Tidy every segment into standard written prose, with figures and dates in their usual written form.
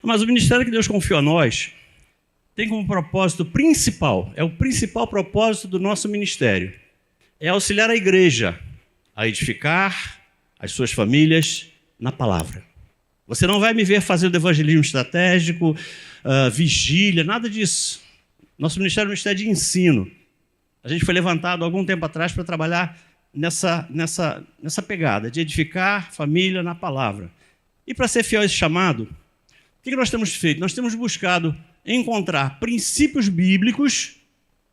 Mas o ministério que Deus confiou a nós tem como propósito principal, é o principal propósito do nosso ministério, é auxiliar a igreja a edificar as suas famílias na palavra. Você não vai me ver fazendo evangelismo estratégico, vigília, nada disso. Nosso ministério é um ministério de ensino. A gente foi levantado há algum tempo atrás para trabalhar nessa pegada, de edificar família na palavra. E para ser fiel a esse chamado, o que nós temos feito? Nós temos buscado encontrar princípios bíblicos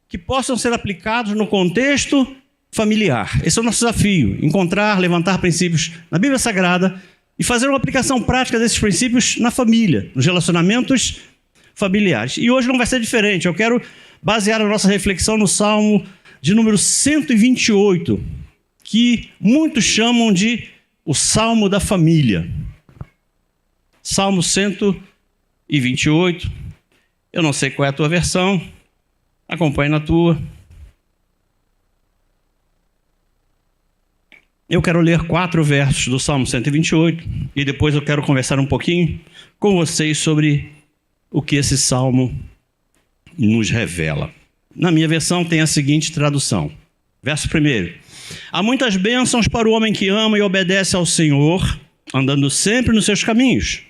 que possam ser aplicados no contexto familiar. Esse é o nosso desafio, encontrar, levantar princípios na Bíblia Sagrada e fazer uma aplicação prática desses princípios na família, nos relacionamentos familiares. E hoje não vai ser diferente. Eu quero basear a nossa reflexão no Salmo de número 128, que muitos chamam de o Salmo da Família. Salmo 128. Eu não sei qual é a tua versão. Acompanhe na tua. Eu quero ler 4 versos do Salmo 128 e depois eu quero conversar um pouquinho com vocês sobre o que esse salmo nos revela. Na minha versão tem a seguinte tradução. Verso 1. Há muitas bênçãos para o homem que ama e obedece ao Senhor, andando sempre nos seus caminhos.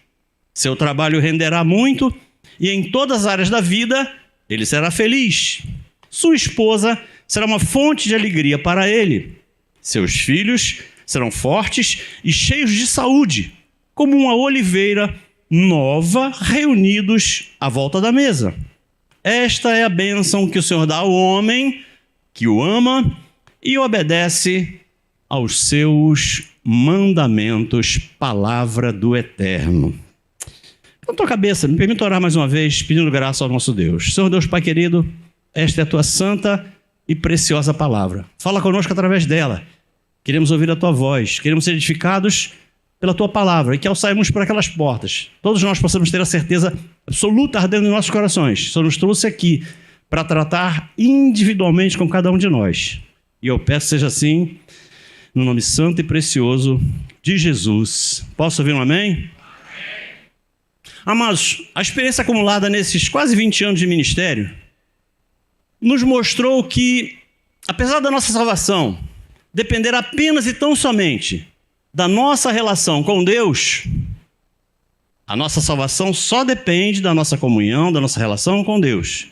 Seu trabalho renderá muito e em todas as áreas da vida ele será feliz. Sua esposa será uma fonte de alegria para ele. Seus filhos serão fortes e cheios de saúde, como uma oliveira nova, reunidos à volta da mesa. Esta é a bênção que o Senhor dá ao homem que o ama e obedece aos seus mandamentos, palavra do Eterno. Com tua cabeça, me permita orar mais uma vez, pedindo graça ao nosso Deus. Senhor Deus Pai querido, esta é a tua santa e preciosa palavra. Fala conosco através dela. Queremos ouvir a tua voz, queremos ser edificados pela tua palavra e que ao sairmos por aquelas portas, todos nós possamos ter a certeza absoluta ardendo em nossos corações. O Senhor nos trouxe aqui para tratar individualmente com cada um de nós. E eu peço que seja assim, no nome santo e precioso de Jesus. Posso ouvir um amém? Amados, a experiência acumulada nesses quase 20 anos de ministério nos mostrou que, apesar da nossa salvação depender apenas e tão somente da nossa relação com Deus, a nossa salvação só depende da nossa comunhão, da nossa relação com Deus.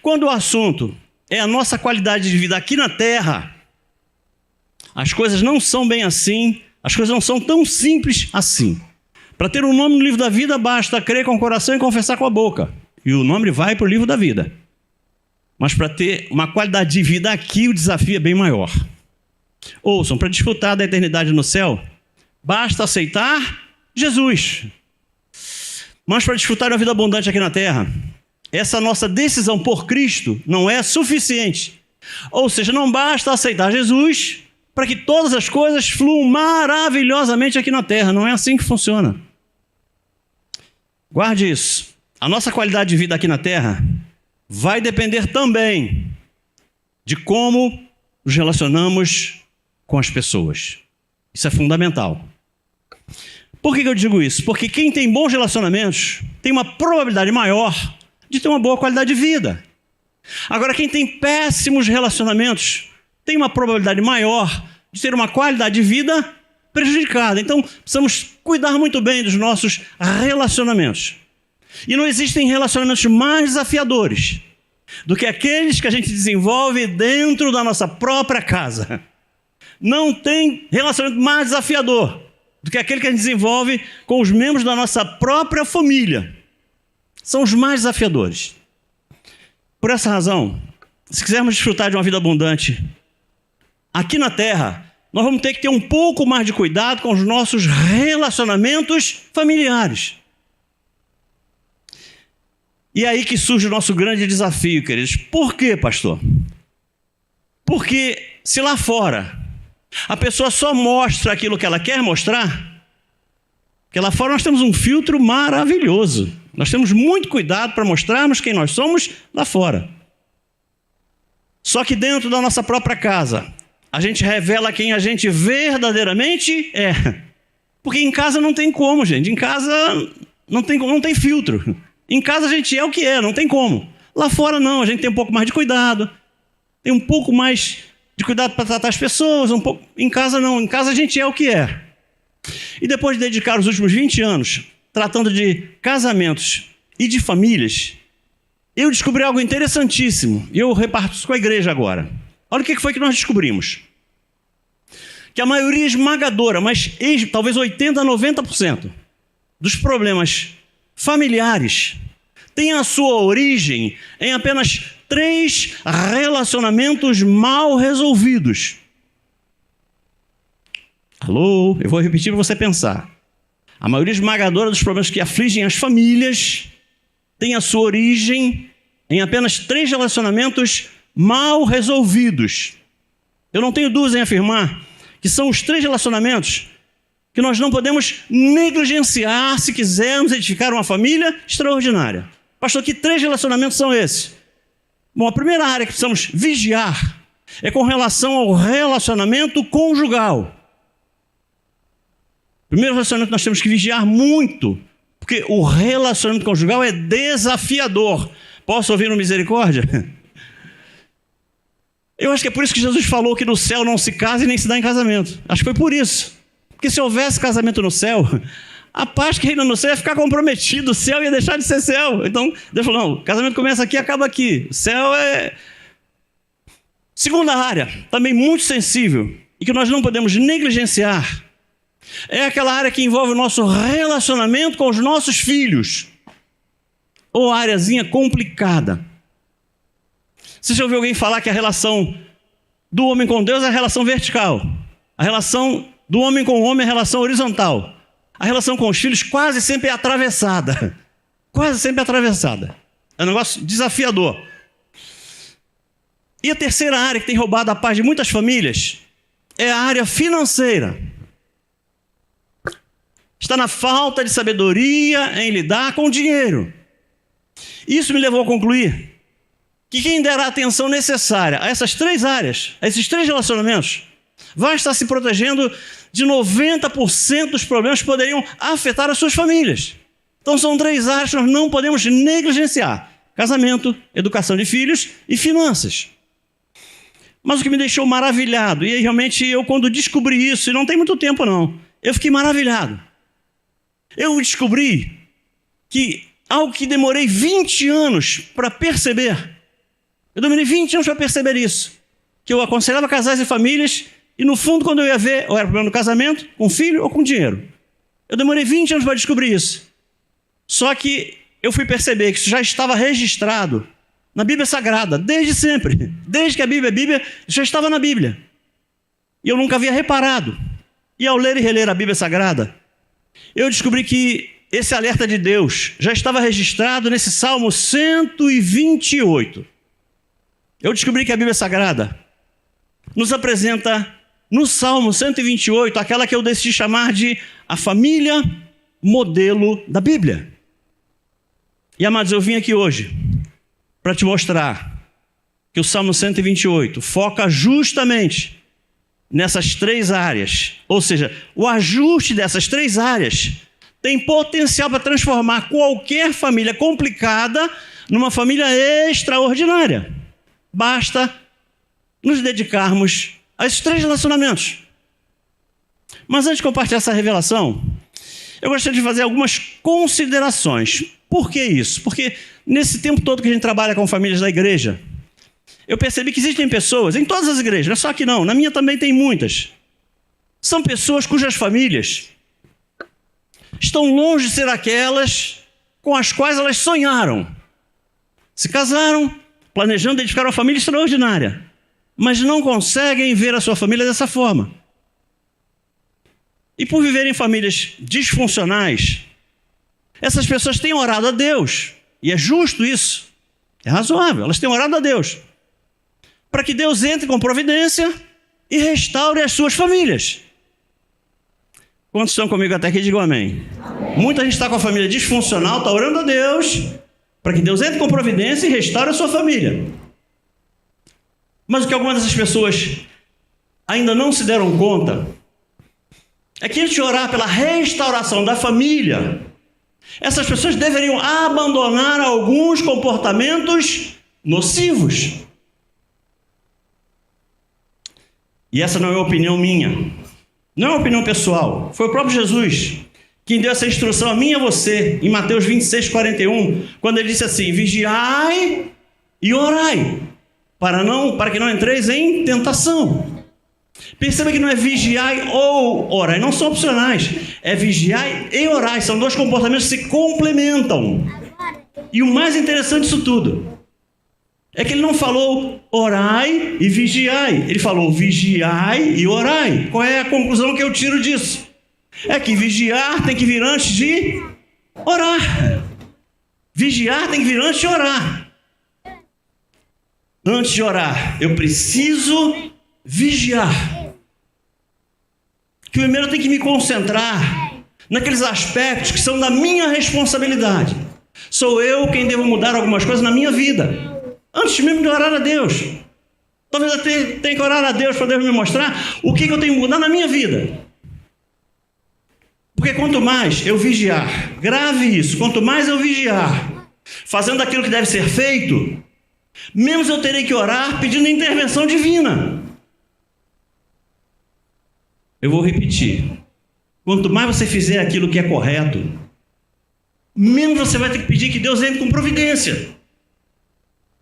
Quando o assunto é a nossa qualidade de vida aqui na terra, as coisas não são bem assim, as coisas não são tão simples assim. Para ter um nome no livro da vida, basta crer com o coração e confessar com a boca. E o nome vai para o livro da vida. Mas para ter uma qualidade de vida aqui, o desafio é bem maior. Ouçam, para desfrutar da eternidade no céu, basta aceitar Jesus. Mas para desfrutar da vida abundante aqui na terra, essa nossa decisão por Cristo não é suficiente. Ou seja, não basta aceitar Jesus para que todas as coisas fluam maravilhosamente aqui na terra. Não é assim que funciona. Guarde isso. A nossa qualidade de vida aqui na terra vai depender também de como nos relacionamos com as pessoas. Isso é fundamental. Por que eu digo isso? Porque quem tem bons relacionamentos tem uma probabilidade maior de ter uma boa qualidade de vida. Agora, quem tem péssimos relacionamentos tem uma probabilidade maior de ter uma qualidade de vida prejudicada. Então, precisamos cuidar muito bem dos nossos relacionamentos. E não existem relacionamentos mais desafiadores do que aqueles que a gente desenvolve dentro da nossa própria casa. Não tem relacionamento mais desafiador do que aquele que a gente desenvolve com os membros da nossa própria família. São os mais desafiadores. Por essa razão, se quisermos desfrutar de uma vida abundante aqui na terra, nós vamos ter que ter um pouco mais de cuidado com os nossos relacionamentos familiares. E é aí que surge o nosso grande desafio, queridos. Por quê, pastor? Porque se lá fora a pessoa só mostra aquilo que ela quer mostrar, porque lá fora nós temos um filtro maravilhoso. Nós temos muito cuidado para mostrarmos quem nós somos lá fora. Só que dentro da nossa própria casa, a gente revela quem a gente verdadeiramente é. Porque em casa não tem como, gente. Em casa Não tem filtro. Em casa a gente é o que é, não tem como. Lá fora não, a gente tem um pouco mais de cuidado, tem um pouco mais de cuidado para tratar as pessoas, um pouco. Em casa não, em casa a gente é o que é. E depois de dedicar os últimos 20 anos tratando de casamentos e de famílias, eu descobri algo interessantíssimo, e eu reparto isso com a igreja agora. Olha o que foi que nós descobrimos. Que a maioria esmagadora, mas talvez 80% a 90% dos problemas familiares tem a sua origem em apenas 3 relacionamentos mal resolvidos. Alô? Eu vou repetir para você pensar. A maioria esmagadora dos problemas que afligem as famílias tem a sua origem em apenas 3 relacionamentos mal resolvidos. Eu não tenho dúvida em afirmar que são os 3 relacionamentos que nós não podemos negligenciar se quisermos edificar uma família extraordinária. Pastor, que 3 relacionamentos são esses? Bom, a primeira área que precisamos vigiar é com relação ao relacionamento conjugal. O primeiro relacionamento que nós temos que vigiar muito, porque o relacionamento conjugal é desafiador. Posso ouvir no misericórdia? Eu acho que é por isso que Jesus falou que no céu não se casa e nem se dá em casamento. Acho que foi por isso. Porque se houvesse casamento no céu, a paz que reina no céu ia ficar comprometida, o céu ia deixar de ser céu. Então, Deus falou, não, o casamento começa aqui e acaba aqui. O céu é... Segunda área, também muito sensível, e que nós não podemos negligenciar, é aquela área que envolve o nosso relacionamento com os nossos filhos. Ou áreazinha complicada. Você já ouviu alguém falar que a relação do homem com Deus é a relação vertical? A relação do homem com o homem é a relação horizontal. A relação com os filhos quase sempre é atravessada. Quase sempre é atravessada. É um negócio desafiador. E a terceira área que tem roubado a paz de muitas famílias é a área financeira. Está na falta de sabedoria em lidar com o dinheiro. Isso me levou a concluir que quem der a atenção necessária a essas 3 áreas, a esses 3 relacionamentos, vai estar se protegendo de 90% dos problemas que poderiam afetar as suas famílias. Então são 3 áreas que nós não podemos negligenciar: casamento, educação de filhos e finanças. Mas o que me deixou maravilhado, e realmente eu quando descobri isso, e não tem muito tempo não, eu fiquei maravilhado. Eu descobri que algo que demorei 20 anos para perceber, eu demorei 20 anos para perceber isso, que eu aconselhava casais e famílias, e no fundo quando eu ia ver, ou era problema no casamento, com filho ou com dinheiro. Eu demorei 20 anos para descobrir isso. Só que eu fui perceber que isso já estava registrado na Bíblia Sagrada, desde sempre. Desde que a Bíblia é Bíblia, já estava na Bíblia. E eu nunca havia reparado. E ao ler e reler a Bíblia Sagrada, eu descobri que esse alerta de Deus já estava registrado nesse Salmo 128. Eu descobri que a Bíblia Sagrada nos apresenta no Salmo 128 aquela que eu decidi chamar de a família modelo da Bíblia. E amados, eu vim aqui hoje para te mostrar que o Salmo 128 foca justamente nessas 3 áreas. Ou seja, o ajuste dessas 3 áreas tem potencial para transformar qualquer família complicada numa família extraordinária. Basta nos dedicarmos a esses 3 relacionamentos. Mas antes de compartilhar essa revelação, eu gostaria de fazer algumas considerações. Por que isso? Porque nesse tempo todo que a gente trabalha com famílias da igreja, eu percebi que existem pessoas, em todas as igrejas, não é só aqui não, na minha também tem muitas. São pessoas cujas famílias estão longe de ser aquelas com as quais elas sonharam. Se casaram, planejando edificar uma família extraordinária, mas não conseguem ver a sua família dessa forma. E por viverem em famílias disfuncionais, essas pessoas têm orado a Deus, e é justo isso, é razoável, elas têm orado a Deus, para que Deus entre com providência e restaure as suas famílias. Quantos estão comigo até aqui, digam amém. Amém. Muita gente está com a família disfuncional, está orando a Deus, para que Deus entre com providência e restaure a sua família. Mas o que algumas dessas pessoas ainda não se deram conta é que antes de orar pela restauração da família, Essas pessoas deveriam abandonar alguns comportamentos nocivos. E essa não é uma opinião minha, não é uma opinião pessoal. Foi o próprio Jesus quem deu essa instrução a mim e a você, em Mateus 26:41, quando ele disse assim: vigiai e orai, para que não entreis em tentação. Perceba que não é vigiai ou orai, não são opcionais, é vigiai e orai, são dois comportamentos que se complementam. E o mais interessante disso tudo é que ele não falou orai e vigiai, ele falou vigiai e orai. Qual é a conclusão que eu tiro disso? É que vigiar tem que vir antes de orar. Vigiar tem que vir antes de orar. Antes de orar, eu preciso vigiar. Primeiro eu tenho que me concentrar naqueles aspectos que são da minha responsabilidade. Sou eu quem devo mudar algumas coisas na minha vida, antes mesmo de orar a Deus. Talvez eu tenha que orar a Deus para Deus me mostrar o que eu tenho que mudar na minha vida. Porque quanto mais eu vigiar, grave isso, quanto mais eu vigiar, fazendo aquilo que deve ser feito, menos eu terei que orar pedindo intervenção divina. Eu vou repetir. Quanto mais você fizer aquilo que é correto, menos você vai ter que pedir que Deus entre com providência.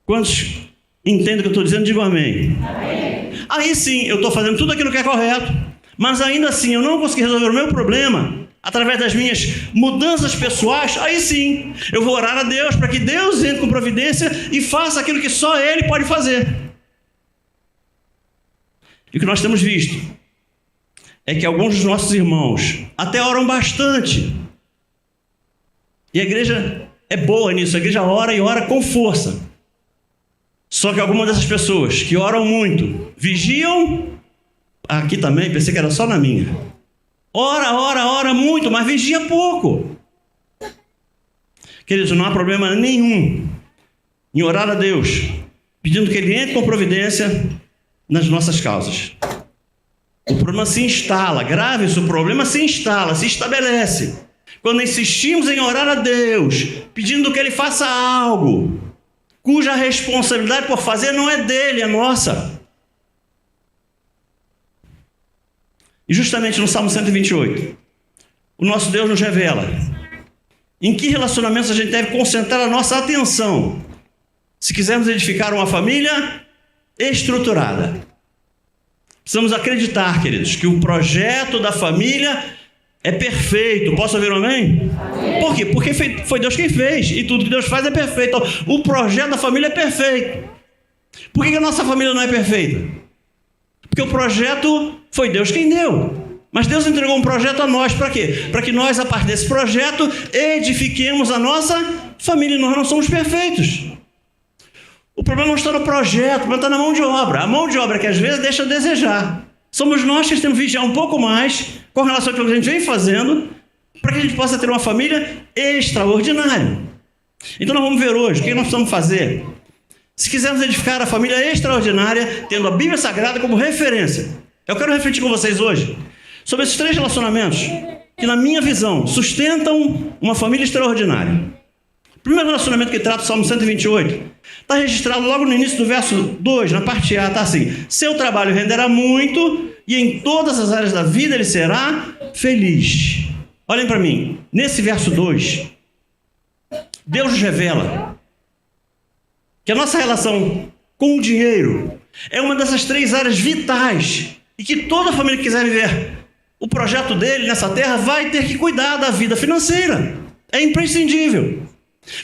Quantos entendem o que eu estou dizendo? Digam amém. Amém. Aí sim, eu estou fazendo tudo aquilo que é correto, mas ainda assim eu não consegui resolver o meu problema através das minhas mudanças pessoais. Aí sim, eu vou orar a Deus para que Deus entre com providência e faça aquilo que só Ele pode fazer. E o que nós temos visto é que alguns dos nossos irmãos até oram bastante. E a igreja é boa nisso, a igreja ora e ora com força. Só que algumas dessas pessoas que oram muito, vigiam, aqui também, pensei que era só na minha. Ora muito, mas vigia pouco. Queridos, não há problema nenhum em orar a Deus, pedindo que Ele entre com providência nas nossas causas. O problema se instala, grave isso, o problema se instala, se estabelece quando insistimos em orar a Deus, pedindo que Ele faça algo cuja responsabilidade por fazer não é dele, é nossa. E justamente no Salmo 128, o nosso Deus nos revela em que relacionamentos a gente deve concentrar a nossa atenção se quisermos edificar uma família estruturada. Precisamos acreditar, queridos, que o projeto da família é perfeito. Posso ouvir um amém? Amém. Por quê? Porque foi Deus quem fez, e tudo que Deus faz é perfeito. Então, o projeto da família é perfeito. Por que a nossa família não é perfeita? Porque o projeto foi Deus quem deu. Mas Deus entregou um projeto a nós, para quê? Para que nós, a partir desse projeto, edifiquemos a nossa família. E nós não somos perfeitos. O problema não está no projeto, o problema está na mão de obra. A mão de obra que às vezes deixa a desejar. Somos nós que temos que vigiar um pouco mais com relação àquilo que a gente vem fazendo, para que a gente possa ter uma família extraordinária. Então nós vamos ver hoje o que nós precisamos fazer se quisermos edificar a família extraordinária, tendo a Bíblia Sagrada como referência. Eu quero refletir com vocês hoje sobre esses 3 relacionamentos que, na minha visão, sustentam uma família extraordinária. O primeiro relacionamento que trata o Salmo 128 está registrado logo no início do verso 2, na parte A, está assim: seu trabalho renderá muito e em todas as áreas da vida ele será feliz. Olhem para mim, nesse verso 2, Deus nos revela que a nossa relação com o dinheiro é uma dessas 3 áreas vitais e que toda família que quiser viver o projeto dele nessa terra vai ter que cuidar da vida financeira. É imprescindível.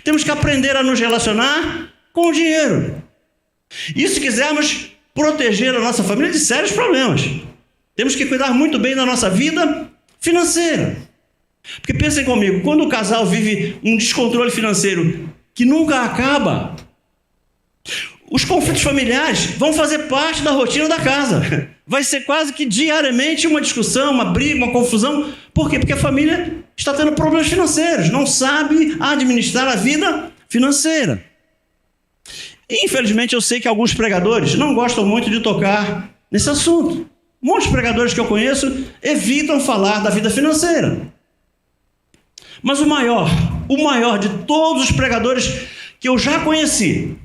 Temos que aprender a nos relacionar com o dinheiro. E se quisermos proteger a nossa família de sérios problemas, temos que cuidar muito bem da nossa vida financeira. Porque pensem comigo, quando o casal vive um descontrole financeiro que nunca acaba, os conflitos familiares vão fazer parte da rotina da casa. Vai ser quase que diariamente uma discussão, uma briga, uma confusão. Por quê? Porque a família está tendo problemas financeiros, não sabe administrar a vida financeira. E, infelizmente, eu sei que alguns pregadores não gostam muito de tocar nesse assunto. Muitos pregadores que eu conheço evitam falar da vida financeira. Mas o maior o maior de todos os pregadores que eu já conheci,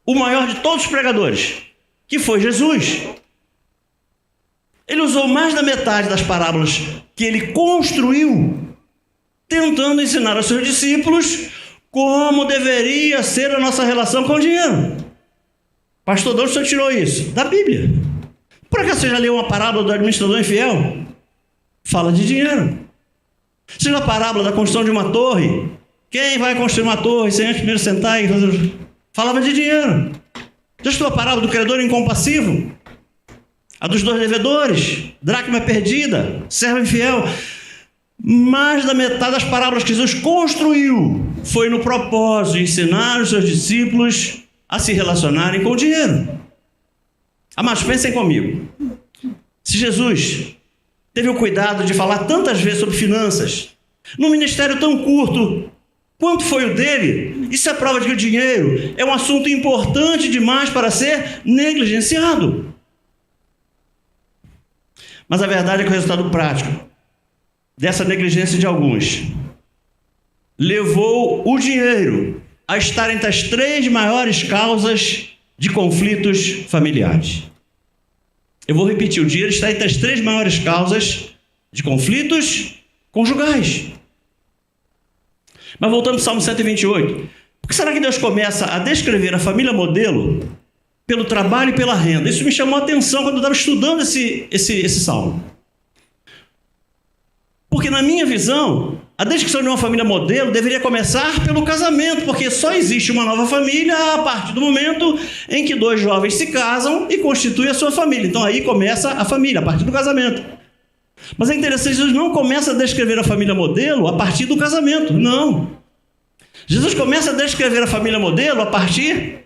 o maior de todos os pregadores, que foi Jesus. Ele usou mais da metade das parábolas que ele construiu, tentando ensinar aos seus discípulos como deveria ser a nossa relação com o dinheiro. Pastor, de onde o senhor tirou isso? Da Bíblia. Por acaso você já leu uma parábola do administrador infiel? Fala de dinheiro. Você já leu a parábola da construção de uma torre? Quem vai construir uma torre sem antes primeiro sentar e fazer... Falava de dinheiro. Já estudou a parábola do credor incompassivo? A dos 2 devedores? Dracma perdida? Servo infiel? Mais da metade das parábolas que Jesus construiu foi no propósito de ensinar os seus discípulos a se relacionarem com o dinheiro. Amados, pensem comigo. Se Jesus teve o cuidado de falar tantas vezes sobre finanças, num ministério tão curto quanto foi o dele, isso é prova de que o dinheiro é um assunto importante demais para ser negligenciado. Mas a verdade é que o resultado prático dessa negligência de alguns levou o dinheiro a estar entre as 3 maiores causas de conflitos familiares. Eu vou repetir, o dinheiro está entre as 3 maiores causas de conflitos conjugais. Mas voltando ao Salmo 128, por que será que Deus começa a descrever a família modelo pelo trabalho e pela renda? Isso me chamou a atenção quando eu estava estudando esse salmo. Porque na minha visão, a descrição de uma família modelo deveria começar pelo casamento, porque só existe uma nova família a partir do momento em que 2 jovens se casam e constituem a sua família. Então aí começa a família, a partir do casamento. Mas é interessante, Jesus não começa a descrever a família modelo a partir do casamento, não. Jesus começa a descrever a família modelo a partir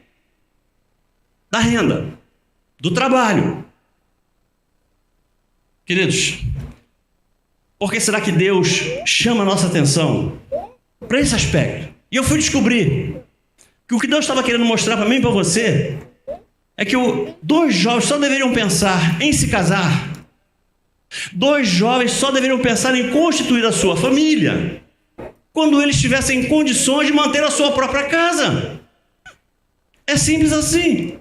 da renda, do trabalho. Queridos, por que será que Deus chama a nossa atenção para esse aspecto? E eu fui descobrir que o que Deus estava querendo mostrar para mim e para você é que 2 jovens só deveriam pensar em se casar. 2 jovens só deveriam pensar em constituir a sua família quando eles tivessem condições de manter a sua própria casa. É simples assim.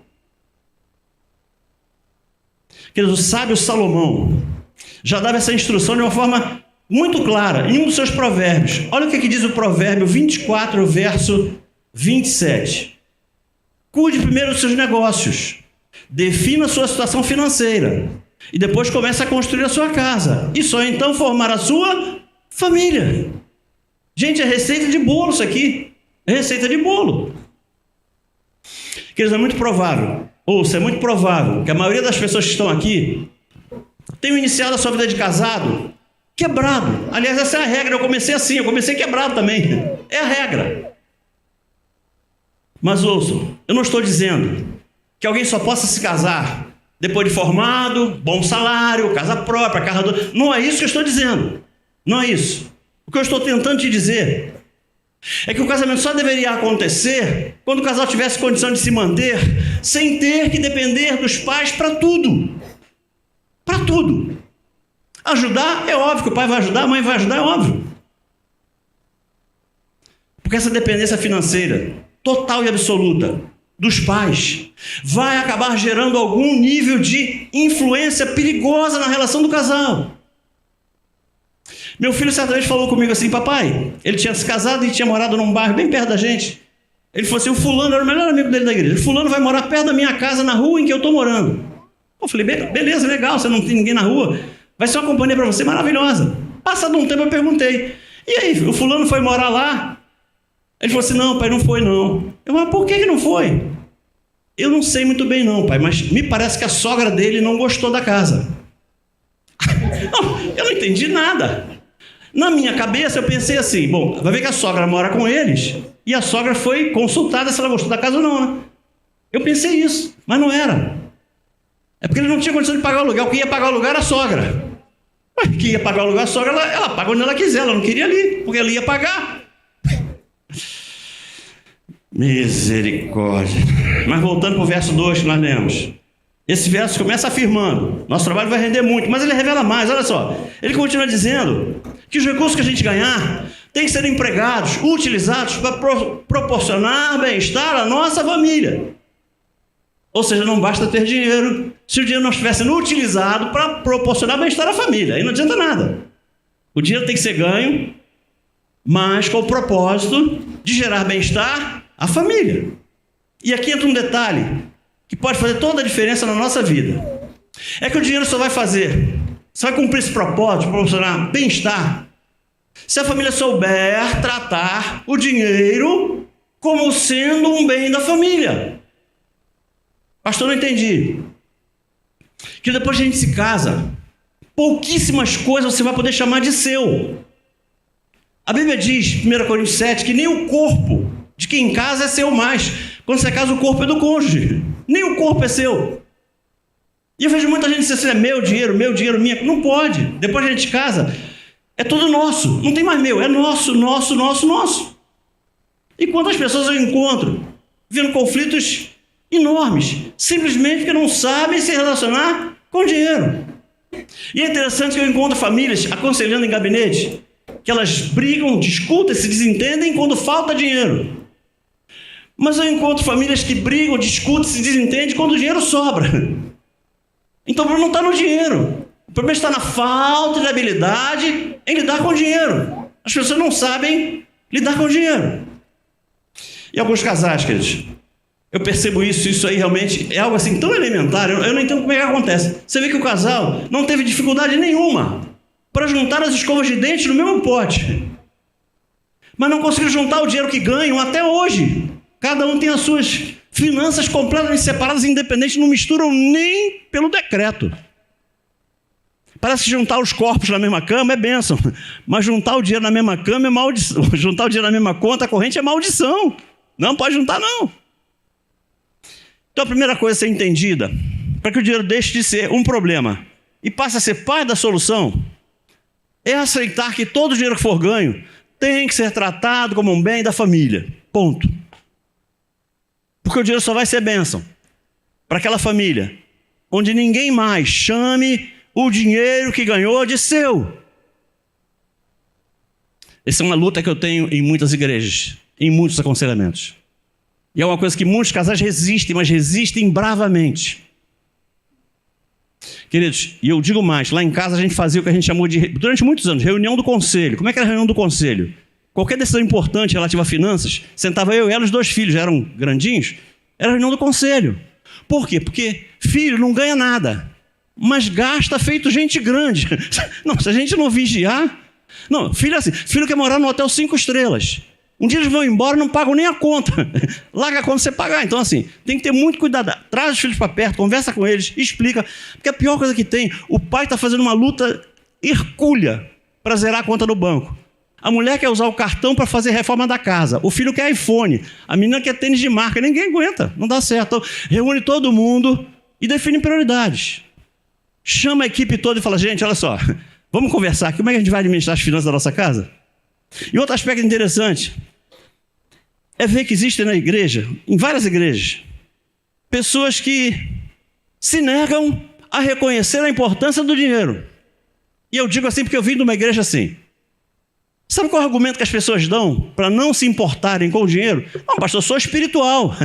Queridos, o sábio Salomão já dava essa instrução de uma forma muito clara em um dos seus provérbios. Olha o que diz o provérbio 24, verso 27. Cuide primeiro dos seus negócios, defina a sua situação financeira e depois comece a construir a sua casa e só então formar a sua família. Gente, é receita de bolo isso aqui. É receita de bolo. Queridos, é muito provável que a maioria das pessoas que estão aqui tenham iniciado a sua vida de casado quebrado. Aliás, essa é a regra. Eu comecei quebrado também. É a regra. Mas ouçam, eu não estou dizendo que alguém só possa se casar depois de formado, bom salário, casa própria, carro do... Não é isso que eu estou dizendo. Não é isso. O que eu estou tentando te dizer é que o casamento só deveria acontecer quando o casal tivesse condição de se manter sem ter que depender dos pais para tudo. Para tudo. Ajudar é óbvio que o pai vai ajudar, a mãe vai ajudar, é óbvio. Porque essa dependência financeira total e absoluta dos pais vai acabar gerando algum nível de influência perigosa na relação do casal. Meu filho certamente falou comigo assim: papai, ele tinha se casado e tinha morado num bairro bem perto da gente. Ele falou assim: o fulano era o melhor amigo dele da igreja. O fulano vai morar perto da minha casa, na rua em que eu estou morando. Eu falei: beleza, legal, você não tem ninguém na rua. Vai ser uma companhia para você maravilhosa. Passado um tempo eu perguntei: e aí, o fulano foi morar lá? Ele falou assim: não, pai, não foi não. Eu falei: por que não foi? Eu não sei muito bem não, pai, mas me parece que a sogra dele não gostou da casa. Não, eu não entendi nada. Na minha cabeça eu pensei assim: bom, vai ver que a sogra mora com eles e a sogra foi consultada se ela gostou da casa ou não, né? Eu pensei isso, mas não era. É porque ele não tinha condição de pagar o aluguel. Quem ia pagar o aluguel era a sogra. Mas quem ia pagar o aluguel, a sogra, ela paga onde ela quiser, ela não queria ali, porque ela ia pagar. Misericórdia. Mas voltando para o verso 2 que nós lemos. Esse verso começa afirmando: nosso trabalho vai render muito, mas ele revela mais, olha só. Ele continua dizendo que os recursos que a gente ganhar têm que ser empregados, utilizados para proporcionar bem-estar à nossa família. Ou seja, não basta ter dinheiro se o dinheiro não estiver sendo utilizado para proporcionar bem-estar à família. Aí não adianta nada. O dinheiro tem que ser ganho, mas com o propósito de gerar bem-estar à família. E aqui entra um detalhe que pode fazer toda a diferença na nossa vida. É que o dinheiro só vai cumprir esse propósito de proporcionar bem-estar se a família souber tratar o dinheiro como sendo um bem da família. Pastor, não entendi. Que depois que a gente se casa, pouquíssimas coisas você vai poder chamar de seu. A Bíblia diz, 1 Coríntios 7, que nem o corpo de quem casa é seu mais. Quando você casa, o corpo é do cônjuge. Nem o corpo é seu. E eu vejo muita gente dizendo assim, é meu dinheiro, minha. Não pode. Depois que a gente casa, é tudo nosso. Não tem mais meu, é nosso. E quantas pessoas eu encontro vendo conflitos enormes, simplesmente porque não sabem se relacionar com dinheiro. E é interessante que eu encontro famílias aconselhando em gabinete, que elas brigam, discutem, se desentendem quando falta dinheiro. Mas eu encontro famílias que brigam, discutem, se desentendem quando o dinheiro sobra. Então o problema não está no dinheiro. O problema está na falta de habilidade em lidar com o dinheiro. As pessoas não sabem lidar com o dinheiro. E alguns casais, queridos, eu percebo isso aí realmente é algo assim tão elementar, eu não entendo como é que acontece. Você vê que o casal não teve dificuldade nenhuma para juntar as escovas de dente no mesmo pote. Mas não conseguiu juntar o dinheiro que ganham até hoje. Cada um tem as suas finanças completamente separadas, independentes, não misturam nem pelo decreto. Parece que juntar os corpos na mesma cama é bênção, mas juntar o dinheiro na mesma cama é maldição. Juntar o dinheiro na mesma conta corrente é maldição. Não pode juntar, não. Então a primeira coisa a ser entendida, para que o dinheiro deixe de ser um problema e passe a ser parte da solução, é aceitar que todo o dinheiro que for ganho tem que ser tratado como um bem da família. Ponto. Porque o dinheiro só vai ser bênção para aquela família onde ninguém mais chame o dinheiro que ganhou de seu. Essa é uma luta que eu tenho em muitas igrejas, em muitos aconselhamentos. E é uma coisa que muitos casais resistem, mas resistem bravamente. Queridos, e eu digo mais, lá em casa a gente fazia o que a gente chamou de, durante muitos anos, reunião do conselho. Como é que era a reunião do conselho? Qualquer decisão importante relativa a finanças, sentava eu e ela, os dois filhos, já eram grandinhos, era a reunião do conselho. Por quê? Porque filho não ganha nada, mas gasta feito gente grande. Não, se a gente não vigiar... Não, filho é assim, filho quer morar no hotel 5 estrelas. Um dia eles vão embora e não pagam nem a conta. Larga a conta você pagar. Então, assim, tem que ter muito cuidado. Traz os filhos para perto, conversa com eles, explica. Porque a pior coisa que tem, o pai está fazendo uma luta hercúlea para zerar a conta no banco. A mulher quer usar o cartão para fazer reforma da casa. O filho quer iPhone. A menina quer tênis de marca. Ninguém aguenta. Não dá certo. Então, reúne todo mundo e define prioridades. Chama a equipe toda e fala, gente, olha só, vamos conversar aqui. Como é que a gente vai administrar as finanças da nossa casa? E outro aspecto interessante é ver que existem na igreja, em várias igrejas, pessoas que se negam a reconhecer a importância do dinheiro. E eu digo assim porque eu vim de uma igreja assim. Sabe qual é o argumento que as pessoas dão para não se importarem com o dinheiro? Não, pastor, eu sou espiritual.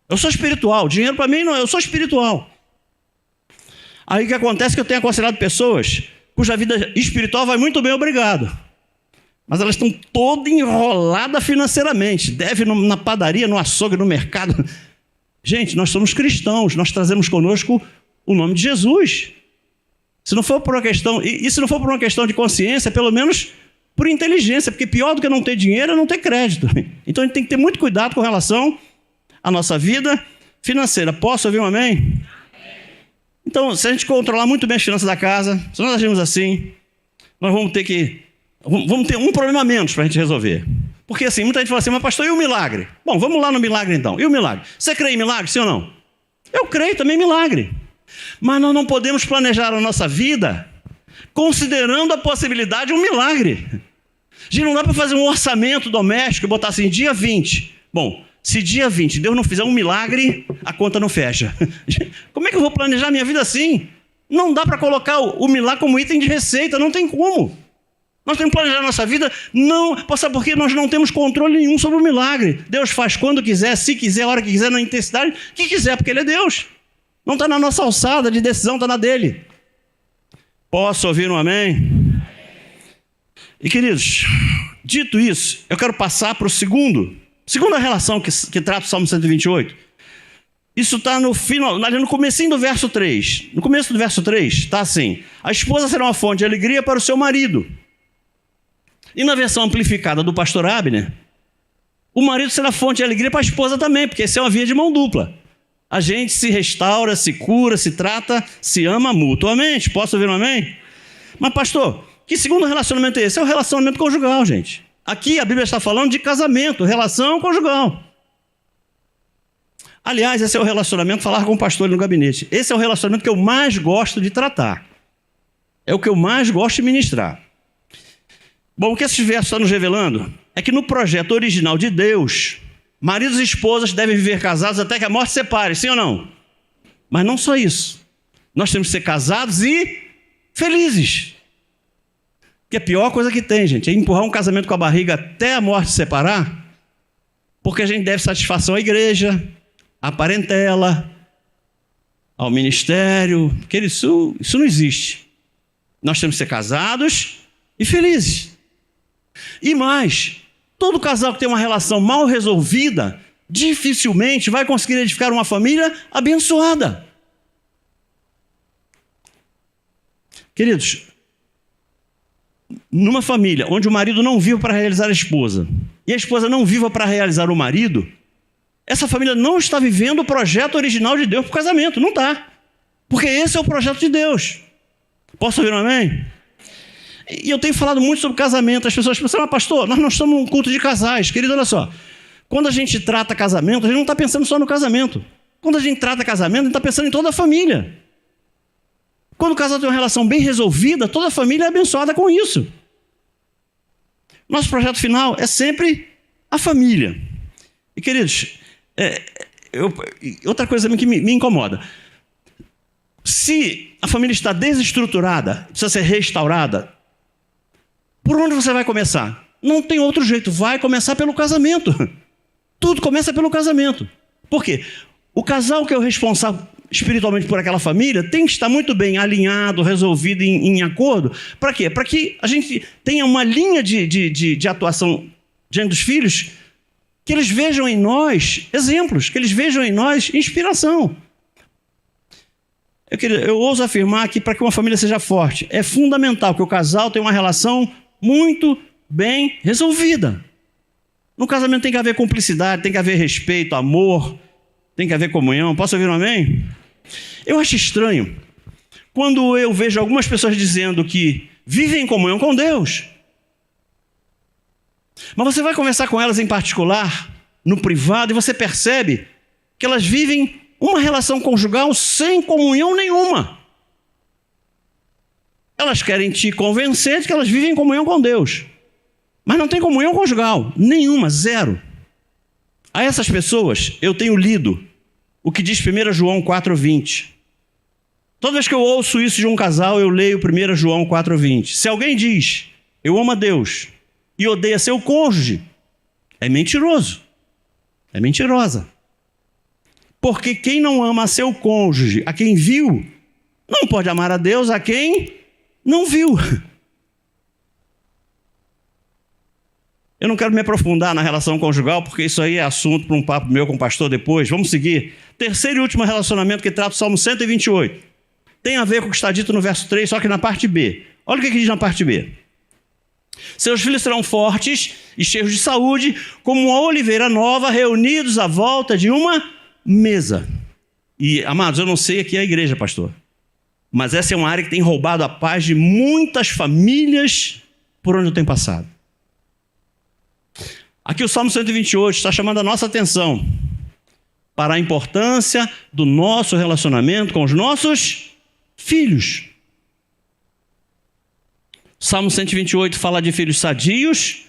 Eu sou espiritual. Dinheiro para mim não, eu sou espiritual. Aí o que acontece é que eu tenho aconselhado pessoas cuja vida espiritual vai muito bem, obrigado. Mas elas estão todas enroladas financeiramente. Deve na padaria, no açougue, no mercado. Gente, nós somos cristãos. Nós trazemos conosco o nome de Jesus. Se não for por uma questão... E se não for por uma questão de consciência, pelo menos por inteligência. Porque pior do que não ter dinheiro é não ter crédito. Então a gente tem que ter muito cuidado com relação à nossa vida financeira. Posso ouvir um amém? Então, se a gente controlar muito bem as finanças da casa, se nós agirmos assim, nós vamos ter um problema a menos para a gente resolver. Porque assim, muita gente fala assim, mas pastor, e o milagre? Bom, vamos lá no milagre então. E o milagre? Você crê em milagre, sim ou não? Eu creio também em milagre. Mas nós não podemos planejar a nossa vida considerando a possibilidade de um milagre. Gente, não dá para fazer um orçamento doméstico e botar assim, dia 20. Bom, se dia 20 Deus não fizer um milagre, a conta não fecha. Como é que eu vou planejar a minha vida assim? Não dá para colocar o milagre como item de receita, não tem como. Nós temos que planejar a nossa vida, não, sabe por quê? Nós não temos controle nenhum sobre o milagre. Deus faz quando quiser, se quiser, a hora que quiser, na intensidade que quiser, porque Ele é Deus. Não está na nossa alçada de decisão, está na dele. Posso ouvir um amém? E queridos, dito isso, eu quero passar para segunda relação que trata o Salmo 128. Isso está no comecinho do verso 3. No começo do verso 3, está assim: a esposa será uma fonte de alegria para o seu marido. E na versão amplificada do pastor Abner, o marido será fonte de alegria para a esposa também, porque essa é uma via de mão dupla. A gente se restaura, se cura, se trata, se ama mutuamente. Posso ouvir um amém? Mas pastor, que segundo relacionamento é esse? É o relacionamento conjugal, gente. Aqui a Bíblia está falando de casamento, relação conjugal. Aliás, esse é o relacionamento, falar com o pastor ali no gabinete. Esse é o relacionamento que eu mais gosto de tratar. É o que eu mais gosto de ministrar. Bom, o que esses versos estão nos revelando é que no projeto original de Deus, maridos e esposas devem viver casados até que a morte separe, sim ou não? Mas não só isso. Nós temos que ser casados e felizes. Que a pior coisa que tem, gente, é empurrar um casamento com a barriga até a morte separar, porque a gente deve satisfação à igreja, à parentela, ao ministério, porque isso não existe. Nós temos que ser casados e felizes. E mais, todo casal que tem uma relação mal resolvida, dificilmente vai conseguir edificar uma família abençoada. Queridos, numa família onde o marido não vive para realizar a esposa, e a esposa não viva para realizar o marido, essa família não está vivendo o projeto original de Deus para o casamento, não está. Porque esse é o projeto de Deus. Posso ouvir um amém? E eu tenho falado muito sobre casamento. As pessoas pensam, mas pastor, nós não estamos num culto de casais. Querido, olha só. Quando a gente trata casamento, a gente não está pensando só no casamento. Quando a gente trata casamento, a gente está pensando em toda a família. Quando o casal tem uma relação bem resolvida, toda a família é abençoada com isso. Nosso projeto final é sempre a família. E queridos, outra coisa que me incomoda. Se a família está desestruturada, precisa ser restaurada, por onde você vai começar? Não tem outro jeito, vai começar pelo casamento. Tudo começa pelo casamento. Por quê? O casal que é o responsável espiritualmente por aquela família tem que estar muito bem alinhado, resolvido, em acordo. Para quê? Para que a gente tenha uma linha de atuação diante dos filhos, que eles vejam em nós exemplos, que eles vejam em nós inspiração. Eu ouso afirmar que para que uma família seja forte, é fundamental que o casal tenha uma relação muito bem resolvida. No casamento tem que haver cumplicidade, tem que haver respeito, amor, tem que haver comunhão. Posso ouvir um amém? Eu acho estranho quando eu vejo algumas pessoas dizendo que vivem em comunhão com Deus. Mas você vai conversar com elas em particular, no privado, e você percebe que elas vivem uma relação conjugal sem comunhão nenhuma. Elas querem te convencer de que elas vivem em comunhão com Deus, mas não tem comunhão conjugal nenhuma, zero. A essas pessoas eu tenho lido o que diz 1 João 4,20. Toda vez que eu ouço isso de um casal, eu leio 1 João 4,20. Se alguém diz, eu amo a Deus, e odeia seu cônjuge, é mentiroso, é mentirosa. Porque quem não ama a seu cônjuge, a quem viu, não pode amar a Deus a quem não viu. Eu não quero me aprofundar na relação conjugal, porque isso aí é assunto para um papo meu com o pastor depois. Vamos seguir. Terceiro e último relacionamento que trata o Salmo 128. Tem a ver com o que está dito no verso 3, só que na parte B. Olha o que diz na parte B. Seus filhos serão fortes e cheios de saúde, como uma oliveira nova, reunidos à volta de uma mesa. E, amados, eu não sei aqui a igreja, pastor, mas essa é uma área que tem roubado a paz de muitas famílias por onde eu tenho passado. Aqui o Salmo 128 está chamando a nossa atenção para a importância do nosso relacionamento com os nossos filhos. Salmo 128 fala de filhos sadios,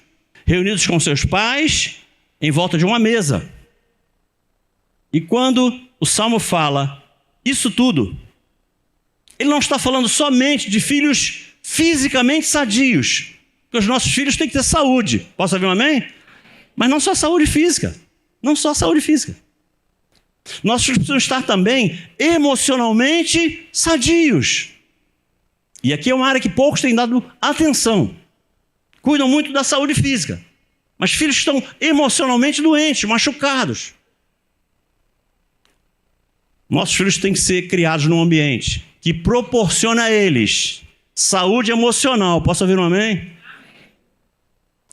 reunidos com seus pais, em volta de uma mesa. E quando o Salmo fala isso tudo, ele não está falando somente de filhos fisicamente sadios. Porque os nossos filhos têm que ter saúde. Posso ouvir um amém? Mas não só saúde física. Não só saúde física. Nossos filhos precisam estar também emocionalmente sadios. E aqui é uma área que poucos têm dado atenção. Cuidam muito da saúde física. Mas filhos estão emocionalmente doentes, machucados. Nossos filhos têm que ser criados num ambiente que proporciona a eles saúde emocional. Posso ouvir um amém?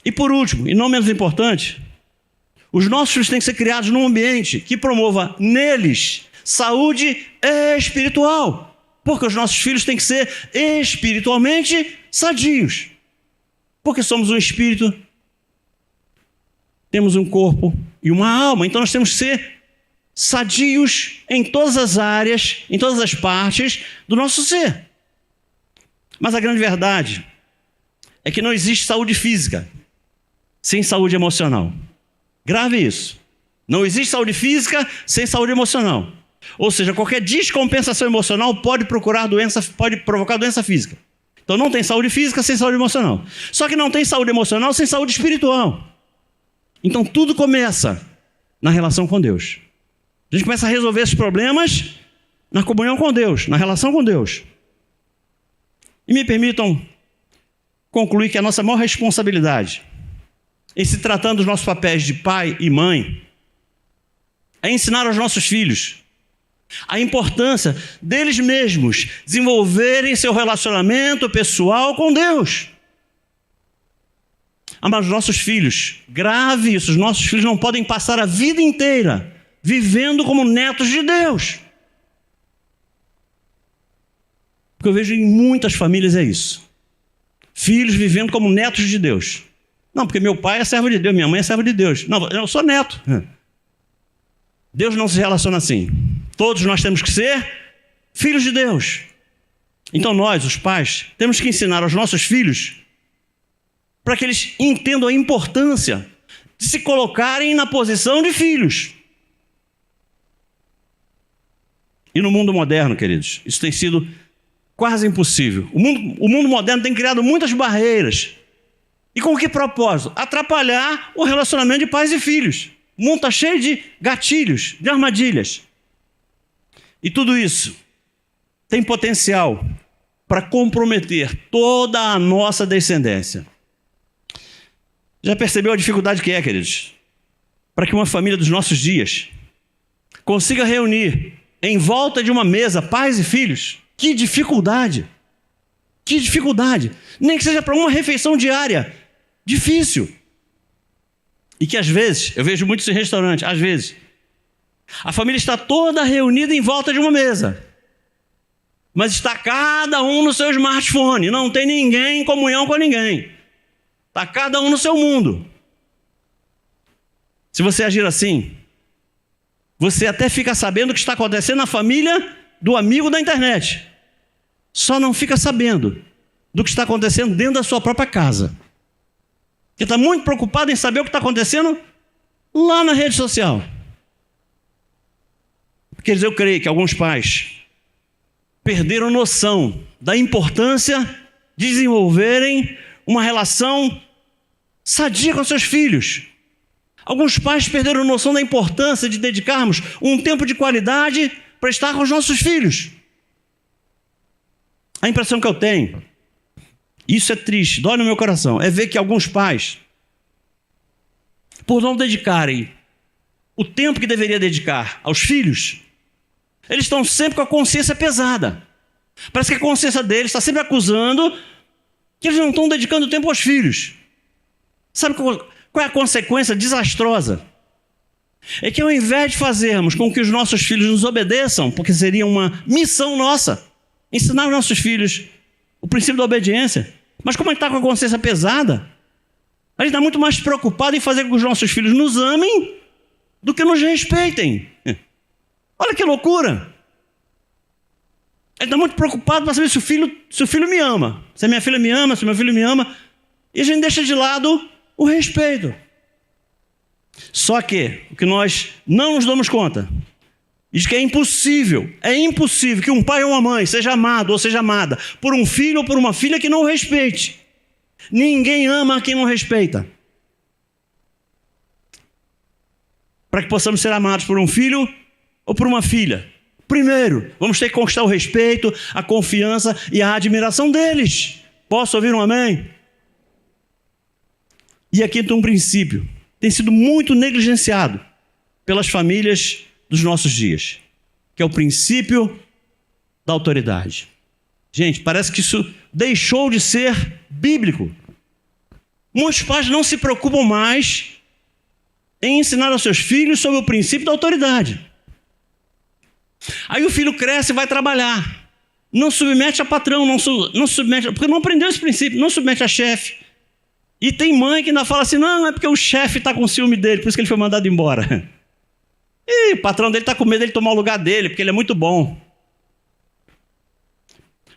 E por último, e não menos importante, os nossos filhos têm que ser criados num ambiente que promova neles saúde espiritual. Porque os nossos filhos têm que ser espiritualmente sadios. Porque somos um espírito, temos um corpo e uma alma. Então nós temos que ser sadios em todas as áreas, em todas as partes do nosso ser. Mas a grande verdade é que não existe saúde física sem saúde emocional. Grave isso. Não existe saúde física sem saúde emocional. Ou seja, qualquer descompensação emocional pode provocar doença física. Então não tem saúde física sem saúde emocional. Só que não tem saúde emocional sem saúde espiritual. Então tudo começa na relação com Deus. A gente começa a resolver esses problemas na comunhão com Deus, na relação com Deus. E me permitam concluir que a nossa maior responsabilidade em se tratando dos nossos papéis de pai e mãe é ensinar aos nossos filhos a importância deles mesmos desenvolverem seu relacionamento pessoal com Deus. Mas os nossos filhos, grave isso, os nossos filhos não podem passar a vida inteira vivendo como netos de Deus. Porque eu vejo em muitas famílias é isso. Filhos vivendo como netos de Deus. Não, porque meu pai é servo de Deus, minha mãe é serva de Deus. Não, eu sou neto. Deus não se relaciona assim. Todos nós temos que ser filhos de Deus. Então nós, os pais, temos que ensinar aos nossos filhos para que eles entendam a importância de se colocarem na posição de filhos. E no mundo moderno, queridos, isso tem sido quase impossível. O mundo moderno tem criado muitas barreiras. E com que propósito? Atrapalhar o relacionamento de pais e filhos. O mundo está cheio de gatilhos, de armadilhas. E tudo isso tem potencial para comprometer toda a nossa descendência. Já percebeu a dificuldade que é, queridos? Para que uma família dos nossos dias consiga reunir em volta de uma mesa pais e filhos. Que dificuldade! Que dificuldade! Nem que seja para uma refeição diária. Difícil. E que às vezes, eu vejo muito isso em restaurante, às vezes, a família está toda reunida em volta de uma mesa. Mas está cada um no seu smartphone. Não tem ninguém em comunhão com ninguém. Está cada um no seu mundo. Se você agir assim, você até fica sabendo o que está acontecendo na família do amigo da internet. Só não fica sabendo do que está acontecendo dentro da sua própria casa. Porque está muito preocupado em saber o que está acontecendo lá na rede social. Porque eu creio que alguns pais perderam noção da importância de desenvolverem uma relação sadia com seus filhos. Alguns pais perderam noção da importância de dedicarmos um tempo de qualidade para estar com os nossos filhos. A impressão que eu tenho, isso é triste, dói no meu coração, é ver que alguns pais, por não dedicarem o tempo que deveria dedicar aos filhos, eles estão sempre com a consciência pesada. Parece que a consciência deles está sempre acusando que eles não estão dedicando tempo aos filhos. Sabe qual é a consequência desastrosa? É que ao invés de fazermos com que os nossos filhos nos obedeçam, porque seria uma missão nossa, ensinar aos nossos filhos o princípio da obediência, mas como a gente está com a consciência pesada, a gente está muito mais preocupado em fazer com que os nossos filhos nos amem do que nos respeitem. Olha que loucura! A gente está muito preocupado para saber se o filho me ama, se a minha filha me ama, se o meu filho me ama, e a gente deixa de lado o respeito. Só que o que nós não nos damos conta diz que é impossível que um pai ou uma mãe seja amado ou seja amada por um filho ou por uma filha que não o respeite. Ninguém ama quem não respeita. Para que possamos ser amados por um filho ou por uma filha, primeiro, vamos ter que conquistar o respeito, a confiança e a admiração deles. Posso ouvir um amém? E aqui tem um princípio, tem sido muito negligenciado pelas famílias dos nossos dias, que é o princípio da autoridade. Gente, parece que isso deixou de ser bíblico. Muitos pais não se preocupam mais em ensinar aos seus filhos sobre o princípio da autoridade. Aí o filho cresce e vai trabalhar. Não submete a patrão, não submete, porque não aprendeu esse princípio, não submete a chefe. E tem mãe que ainda fala assim, não, é porque o chefe está com ciúme dele, por isso que ele foi mandado embora. E o patrão dele está com medo dele tomar o lugar dele, porque ele é muito bom.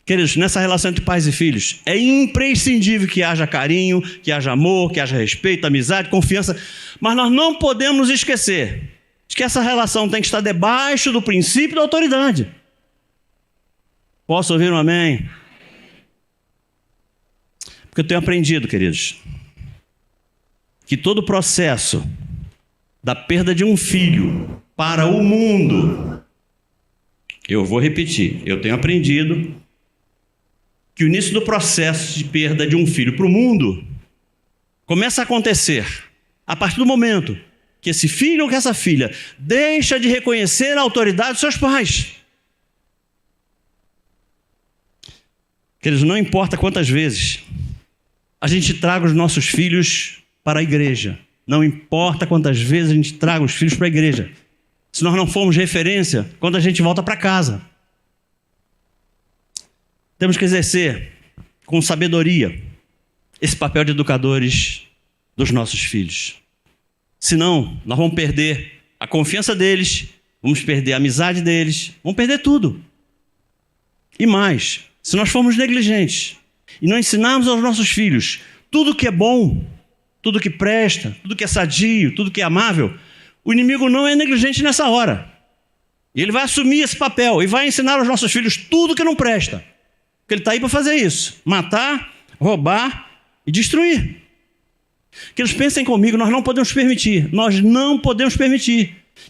Queridos, nessa relação entre pais e filhos, é imprescindível que haja carinho, que haja amor, que haja respeito, amizade, confiança. Mas nós não podemos nos esquecer de que essa relação tem que estar debaixo do princípio da autoridade. Posso ouvir um amém? Porque eu tenho aprendido, queridos, que todo o processo da perda de um filho para o mundo, eu vou repetir, eu tenho aprendido que o início do processo de perda de um filho para o mundo começa a acontecer a partir do momento que esse filho ou que essa filha deixa de reconhecer a autoridade dos seus pais. Queridos, não importa quantas vezes a gente traga os nossos filhos para a igreja, não importa quantas vezes a gente traga os filhos para a igreja, se nós não formos referência quando a gente volta para casa. Temos que exercer com sabedoria esse papel de educadores dos nossos filhos. Senão, nós vamos perder a confiança deles, vamos perder a amizade deles, vamos perder tudo. E mais, se nós formos negligentes e não ensinarmos aos nossos filhos tudo que é bom, tudo que presta, tudo que é sadio, tudo que é amável, o inimigo não é negligente nessa hora. E ele vai assumir esse papel e vai ensinar aos nossos filhos tudo que não presta. Porque ele está aí para fazer isso. Matar, roubar e destruir. Que eles pensem comigo, nós não podemos permitir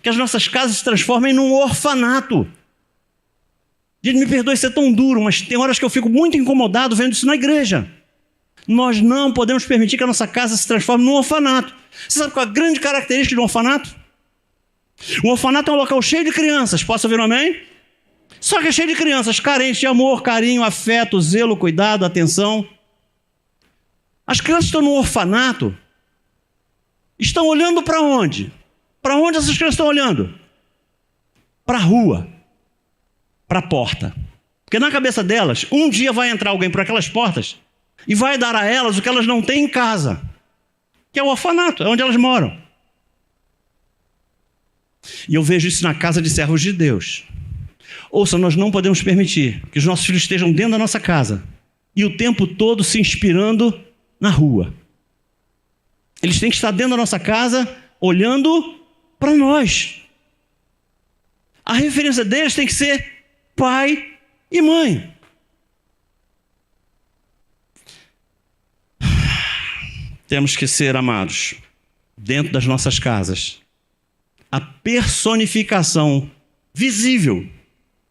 que as nossas casas se transformem num orfanato. Gente, me perdoe ser tão duro, mas tem horas que eu fico muito incomodado vendo isso na igreja. Nós não podemos permitir que a nossa casa se transforme num orfanato. Você sabe qual é a grande característica de um orfanato? Um orfanato é um local cheio de crianças. Posso ouvir um amém? Só que é cheio de crianças carentes de amor, carinho, afeto, zelo, cuidado, atenção. As crianças que estão no orfanato estão olhando para onde? Para onde essas crianças estão olhando? Para a rua, para a porta. Porque na cabeça delas, um dia vai entrar alguém por aquelas portas e vai dar a elas o que elas não têm em casa, que é o orfanato, é onde elas moram. E eu vejo isso na casa de servos de Deus. Ouça, nós não podemos permitir que os nossos filhos estejam dentro da nossa casa e o tempo todo se inspirando na rua. Eles têm que estar dentro da nossa casa olhando para nós. A referência deles tem que ser pai e mãe. Temos que ser, amados, dentro das nossas casas, a personificação visível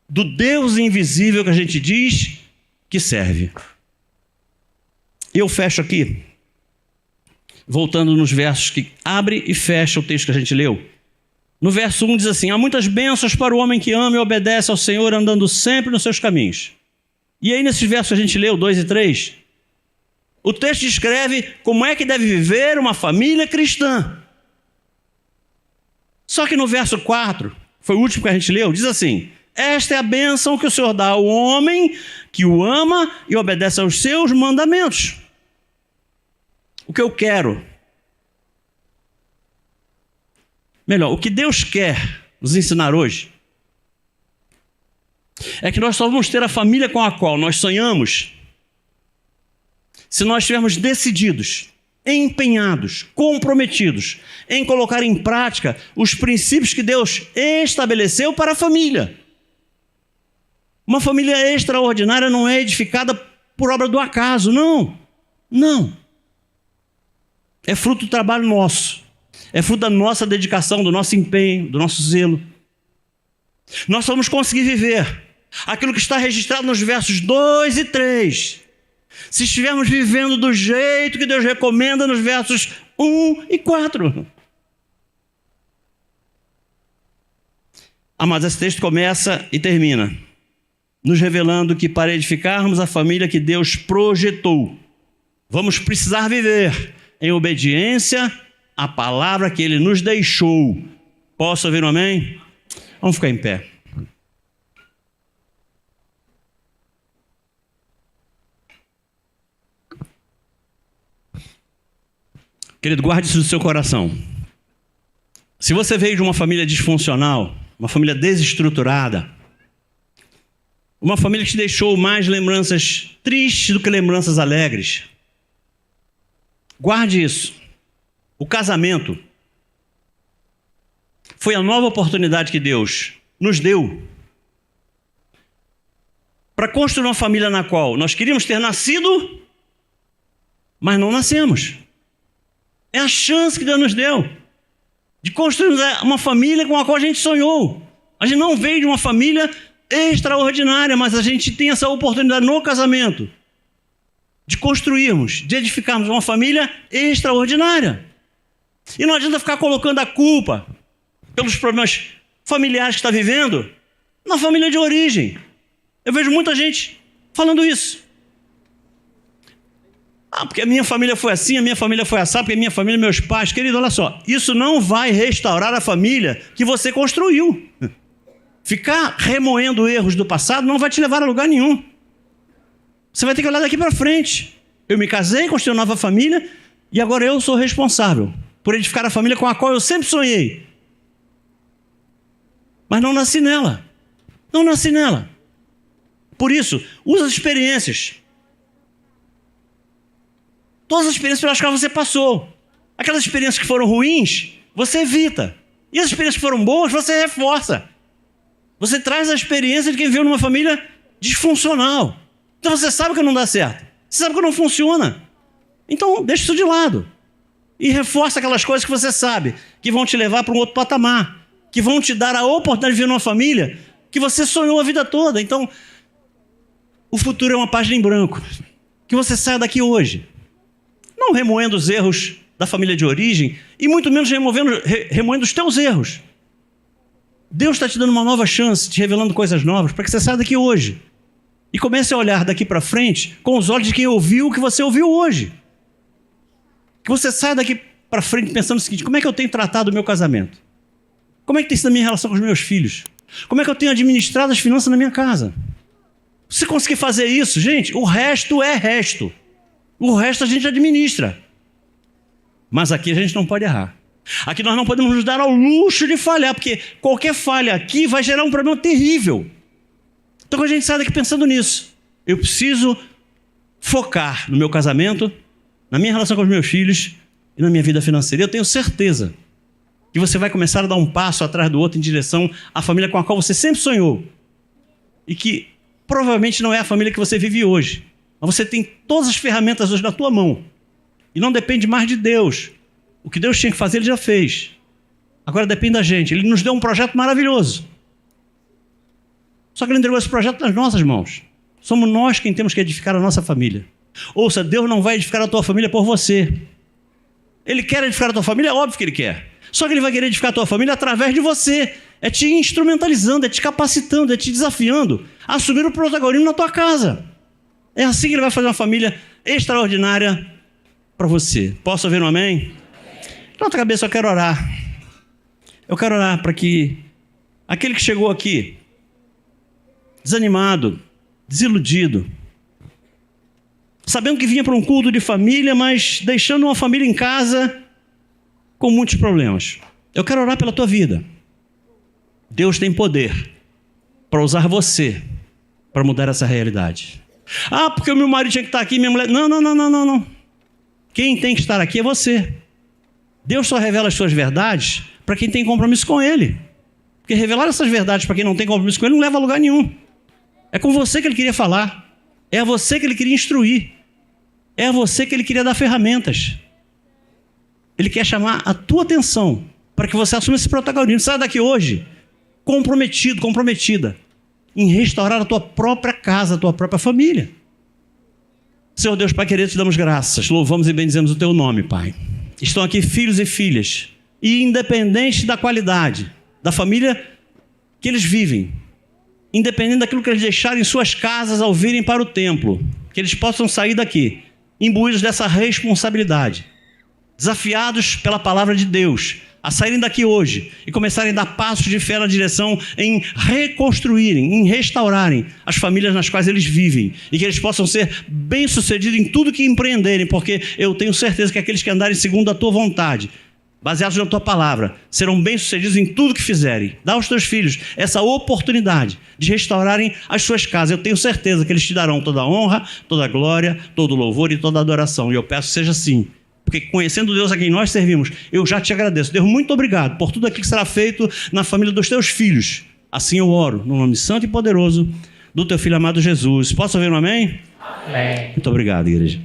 do Deus invisível que a gente diz que serve. Eu fecho aqui, voltando nos versos que abre e fecha o texto que a gente leu. No verso 1 diz assim: há muitas bênçãos para o homem que ama e obedece ao Senhor, andando sempre nos seus caminhos. E aí nesses versos que a gente leu, 2 e 3, o texto descreve como é que deve viver uma família cristã. Só que no verso 4, foi o último que a gente leu, diz assim: esta é a bênção que o Senhor dá ao homem que o ama e obedece aos seus mandamentos. O que eu quero, melhor, o que Deus quer nos ensinar hoje é que nós só vamos ter a família com a qual nós sonhamos se nós estivermos decididos, empenhados, comprometidos em colocar em prática os princípios que Deus estabeleceu para a família. Uma família extraordinária não é edificada por obra do acaso, não. Não. É fruto do trabalho nosso. É fruto da nossa dedicação, do nosso empenho, do nosso zelo. Nós vamos conseguir viver aquilo que está registrado nos versos 2 e 3. Se estivermos vivendo do jeito que Deus recomenda nos versos 1 e 4. Mas esse texto começa e termina nos revelando que para edificarmos a família que Deus projetou, vamos precisar viver em obediência à palavra que Ele nos deixou. Posso ouvir um amém? Vamos ficar em pé. Querido, guarde isso no seu coração. Se você veio de uma família disfuncional, uma família desestruturada, uma família que te deixou mais lembranças tristes do que lembranças alegres, guarde isso. O casamento foi a nova oportunidade que Deus nos deu para construir uma família na qual nós queríamos ter nascido, mas não nascemos. É a chance que Deus nos deu de construir uma família com a qual a gente sonhou. A gente não veio de uma família extraordinária, mas a gente tem essa oportunidade no casamento de construirmos, de edificarmos uma família extraordinária. E não adianta ficar colocando a culpa pelos problemas familiares que está vivendo na família de origem. Eu vejo muita gente falando isso. Porque a minha família foi assim, a minha família foi assada, porque a minha família, meus pais. Querido, olha só, isso não vai restaurar a família que você construiu. Ficar remoendo erros do passado não vai te levar a lugar nenhum. Você vai ter que olhar daqui para frente. Eu me casei, construí uma nova família e agora eu sou responsável por edificar a família com a qual eu sempre sonhei. Mas não nasci nela. Não nasci nela. Por isso, usa as experiências. Todas as experiências pelas quais você passou. Aquelas experiências que foram ruins, você evita. E as experiências que foram boas, você reforça. Você traz a experiência de quem viveu numa família disfuncional. Então você sabe que não dá certo. Você sabe que não funciona. Então deixa isso de lado. E reforça aquelas coisas que você sabe, que vão te levar para um outro patamar. Que vão te dar a oportunidade de viver numa família que você sonhou a vida toda. Então, o futuro é uma página em branco. Que você saia daqui hoje. Não remoendo os erros da família de origem e muito menos remoendo os teus erros. Deus está te dando uma nova chance, te revelando coisas novas para que você saia daqui hoje. E comece a olhar daqui para frente com os olhos de quem ouviu o que você ouviu hoje. Que você saia daqui para frente pensando o seguinte: como é que eu tenho tratado o meu casamento? Como é que tem sido a minha relação com os meus filhos? Como é que eu tenho administrado as finanças na minha casa? Se conseguir fazer isso, gente, o resto é resto. O resto a gente administra. Mas aqui a gente não pode errar. Aqui nós não podemos nos dar ao luxo de falhar, porque qualquer falha aqui vai gerar um problema terrível. Então a gente sai daqui pensando nisso. Eu preciso focar no meu casamento, na minha relação com os meus filhos e na minha vida financeira. Eu tenho certeza que você vai começar a dar um passo atrás do outro em direção à família com a qual você sempre sonhou. E que provavelmente não é a família que você vive hoje. Mas você tem todas as ferramentas hoje na tua mão. E não depende mais de Deus. O que Deus tinha que fazer, Ele já fez. Agora depende da gente. Ele nos deu um projeto maravilhoso. Só que Ele entregou esse projeto nas nossas mãos. Somos nós quem temos que edificar a nossa família. Ouça, Deus não vai edificar a tua família por você. Ele quer edificar a tua família, é óbvio que Ele quer. Só que Ele vai querer edificar a tua família através de você. É te instrumentalizando, é te capacitando, é te desafiando a assumir o protagonismo na tua casa. É assim que Ele vai fazer uma família extraordinária para você. Posso ouvir um amém? Na tua cabeça eu quero orar. Eu quero orar para que aquele que chegou aqui desanimado, desiludido, sabendo que vinha para um culto de família, mas deixando uma família em casa com muitos problemas. Eu quero orar pela tua vida. Deus tem poder para usar você para mudar essa realidade. Ah, porque o meu marido tinha que estar aqui, minha mulher... Não. Quem tem que estar aqui é você. Deus só revela as suas verdades para quem tem compromisso com Ele. Porque revelar essas verdades para quem não tem compromisso com Ele não leva a lugar nenhum. É com você que Ele queria falar. É a você que Ele queria instruir. É a você que Ele queria dar ferramentas. Ele quer chamar a tua atenção para que você assuma esse protagonismo. Sai daqui hoje comprometido, comprometida em restaurar a tua própria casa, a tua própria família. Senhor Deus, Pai querido, te damos graças, louvamos e bendizemos o teu nome, Pai. Estão aqui filhos e filhas, e independente da qualidade da família que eles vivem, independente daquilo que eles deixarem em suas casas ao virem para o templo, que eles possam sair daqui imbuídos dessa responsabilidade, desafiados pela palavra de Deus, a saírem daqui hoje e começarem a dar passos de fé na direção em reconstruírem, em restaurarem as famílias nas quais eles vivem, e que eles possam ser bem-sucedidos em tudo que empreenderem, porque eu tenho certeza que aqueles que andarem segundo a tua vontade, baseados na tua palavra, serão bem-sucedidos em tudo que fizerem. Dá aos teus filhos essa oportunidade de restaurarem as suas casas. Eu tenho certeza que eles te darão toda a honra, toda a glória, todo o louvor e toda a adoração, e eu peço que seja assim. Porque conhecendo o Deus a quem nós servimos, eu já te agradeço. Deus, muito obrigado por tudo aquilo que será feito na família dos teus filhos. Assim eu oro, no nome santo e poderoso do teu Filho amado Jesus. Posso ouvir um amém? Amém. Muito obrigado, igreja.